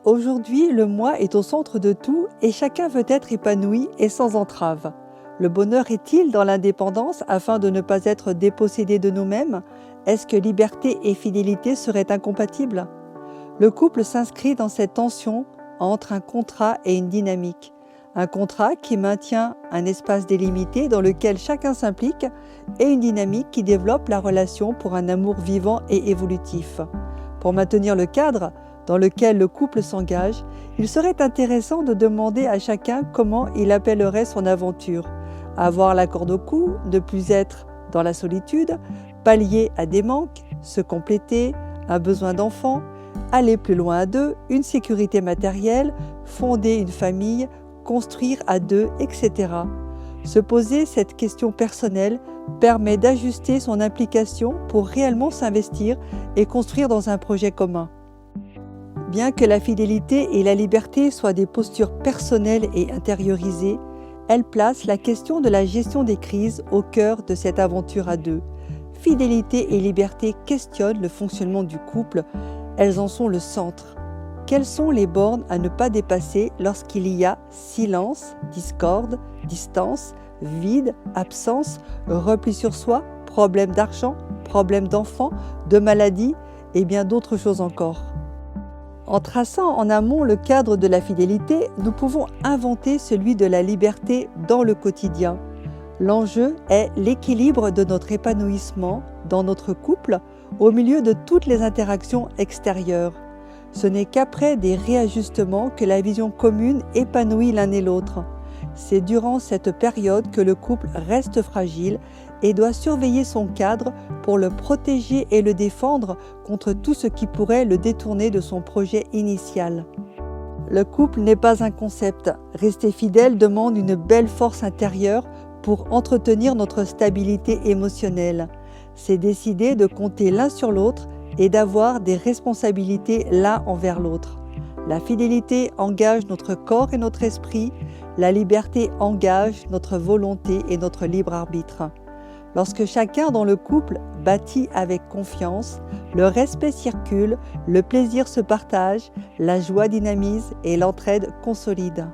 Aujourd'hui, le moi est au centre de tout et chacun veut être épanoui et sans entrave. Le bonheur est-il dans l'indépendance afin de ne pas être dépossédé de nous-mêmes? Est-ce que liberté et fidélité seraient incompatibles? Le couple s'inscrit dans cette tension entre un contrat et une dynamique. Un contrat qui maintient un espace délimité dans lequel chacun s'implique et une dynamique qui développe la relation pour un amour vivant et évolutif. Pour maintenir le cadre dans lequel le couple s'engage, il serait intéressant de demander à chacun comment il appellerait son aventure. Avoir la corde au cou, ne plus être dans la solitude, pallier à des manques, se compléter, un besoin d'enfant, aller plus loin à deux, une sécurité matérielle, fonder une famille, construire à deux, etc. Se poser cette question personnelle permet d'ajuster son implication pour réellement s'investir et construire dans un projet commun. Bien que la fidélité et la liberté soient des postures personnelles et intériorisées, elles placent la question de la gestion des crises au cœur de cette aventure à deux. Fidélité et liberté questionnent le fonctionnement du couple, elles en sont le centre. Quelles sont les bornes à ne pas dépasser lorsqu'il y a silence, discorde, distance, vide, absence, repli sur soi, problème d'argent, problème d'enfant, de maladie et bien d'autres choses encore? En traçant en amont le cadre de la fidélité, nous pouvons inventer celui de la liberté dans le quotidien. L'enjeu est l'équilibre de notre épanouissement dans notre couple au milieu de toutes les interactions extérieures. Ce n'est qu'après des réajustements que la vision commune épanouit l'un et l'autre. C'est durant cette période que le couple reste fragile et doit surveiller son cadre pour le protéger et le défendre contre tout ce qui pourrait le détourner de son projet initial. Le couple n'est pas un concept. Rester fidèle demande une belle force intérieure pour entretenir notre stabilité émotionnelle. C'est décider de compter l'un sur l'autre et d'avoir des responsabilités l'un envers l'autre. La fidélité engage notre corps et notre esprit, la liberté engage notre volonté et notre libre arbitre. Lorsque chacun dans le couple bâtit avec confiance, le respect circule, le plaisir se partage, la joie dynamise et l'entraide consolide.